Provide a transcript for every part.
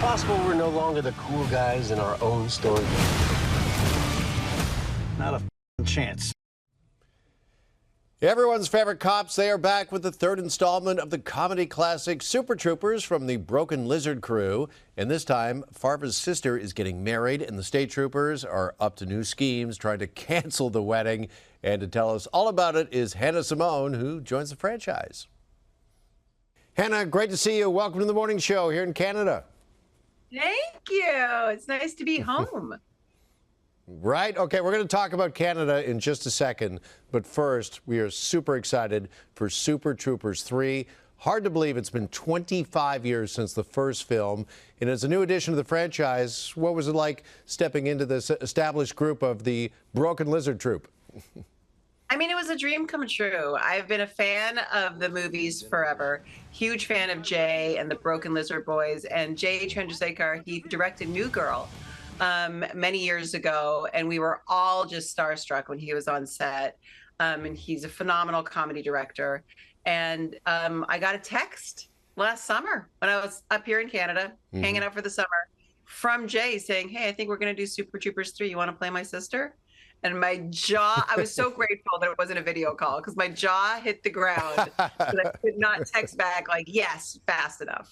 possible we're no longer the cool guys in our own story? Not a chance. Everyone's favorite cops, they are back with the third installment of the comedy classic Super Troopers from the Broken Lizard crew. And this time, Farva's sister is getting married, and the state troopers are up to new schemes trying to cancel the wedding. And to tell us all about it is Hannah Simone, who joins the franchise. Hannah, great to see you. Welcome to the morning show here in Canada. Thank you. It's nice to be home. Right? Okay, we're going to talk about Canada in just a second. But first, we are super excited for Super Troopers 3. Hard to believe it's been 25 years since the first film. And as a new addition to the franchise, what was it like stepping into this established group of the Broken Lizard Troop? I mean, it was a dream come true. I've been a fan of the movies forever. Huge fan of Jay and the Broken Lizard Boys. And Jay Chandrasekhar, he directed New Girl many years ago, and we were all just starstruck when he was on set. And he's a phenomenal comedy director. And I got a text last summer when I was up here in Canada, hanging out for the summer, from Jay saying, "Hey, I think we're going to do Super Troopers 3. You want to play my sister?" And my jaw, I was so grateful that it wasn't a video call, because my jaw hit the ground. And I could not text back like, yes, fast enough.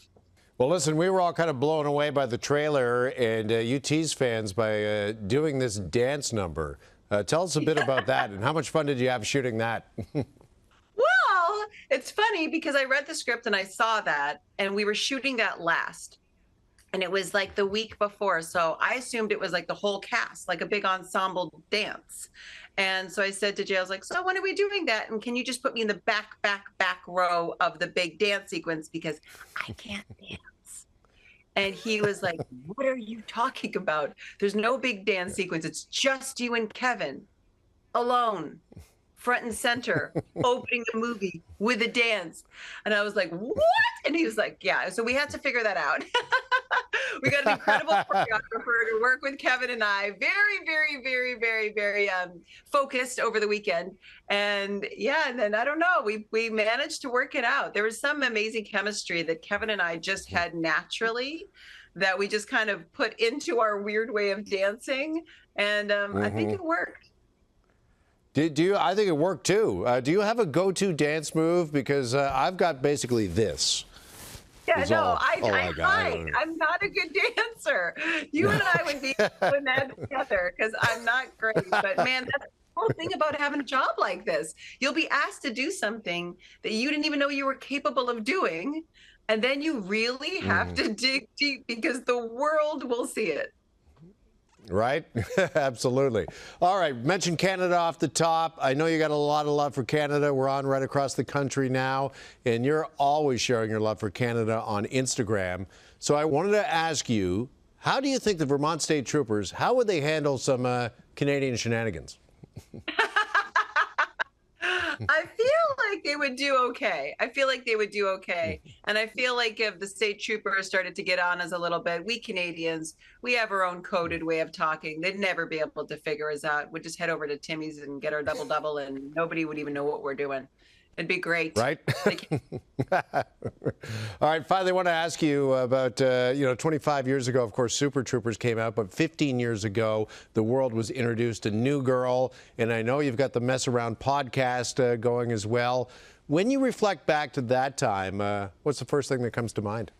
Well, listen, we were all kind of blown away by the trailer, and you teased fans by doing this dance number. Tell us a bit about that, and how much fun did you have shooting that? Well, it's funny because I read the script and I saw that, and we were shooting that last. And it was like the week before, so I assumed it was like the whole cast, like a big ensemble dance. And so I said to Jay, I was like, so when are we doing that? And can you just put me in the back row of the big dance sequence, because I can't dance. And he was like, what are you talking about? There's no big dance sequence. It's just you and Kevin alone, front and center, opening the movie with a dance. And I was like, what? And he was like, yeah. So we had to figure that out. We got an incredible choreographer to work with Kevin and I. Very focused over the weekend. And yeah, and then I don't know, we managed to work it out. There was some amazing chemistry that Kevin and I just had naturally, that we just kind of put into our weird way of dancing. And I think it worked. Do you? I think it worked too. Do you have a go-to dance move? Because I've got basically this. Yeah, no, I hide. I'm not a good dancer. You and I would be doing that together, because I'm not great. But man, that's the whole thing about having a job like this. You'll be asked to do something that you didn't even know you were capable of doing. And then you really have to dig deep, because the world will see it. Right? Absolutely. All right. Mention Canada off the top. I know you got a lot of love for Canada. We're on right across the country now, and you're always sharing your love for Canada on Instagram. So I wanted to ask you, how do you think the Vermont State Troopers, how would they handle some Canadian shenanigans? I feel like they would do okay. And I feel like if the state troopers started to get on us a little bit, we Canadians, we have our own coded way of talking. They'd never be able to figure us out. We'd just head over to Timmy's and get our double, and nobody would even know what we're doing. It'd be great. Right? All right. Finally, I want to ask you about, 25 years ago, of course, Super Troopers came out, but 15 years ago, the world was introduced to New Girl. And I know you've got the Mess Around podcast going as well. When you reflect back to that time, what's the first thing that comes to mind?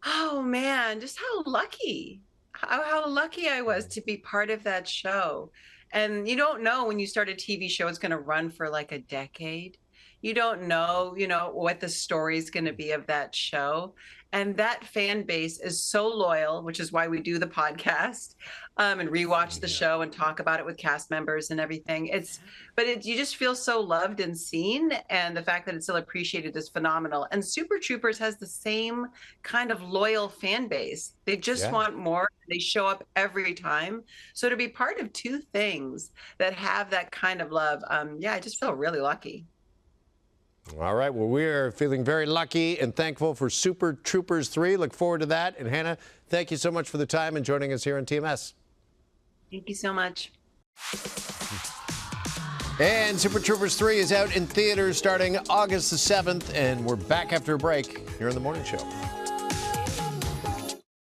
Oh, man, just how lucky I was to be part of that show. And you don't know when you start a TV show, it's going to run for like a decade. You don't know, what the story's going to be of that show. And that fan base is so loyal, which is why we do the podcast and rewatch the show and talk about it with cast members and everything. You just feel so loved and seen. And the fact that it's still appreciated is phenomenal. And Super Troopers has the same kind of loyal fan base. They just want more. They show up every time. So to be part of two things that have that kind of love, I just feel really lucky. All right. Well, we are feeling very lucky and thankful for Super Troopers 3. Look forward to that. And Hannah, thank you so much for the time and joining us here on TMS. Thank you so much. And Super Troopers 3 is out in theaters starting August the 7th. And we're back after a break here on The Morning Show.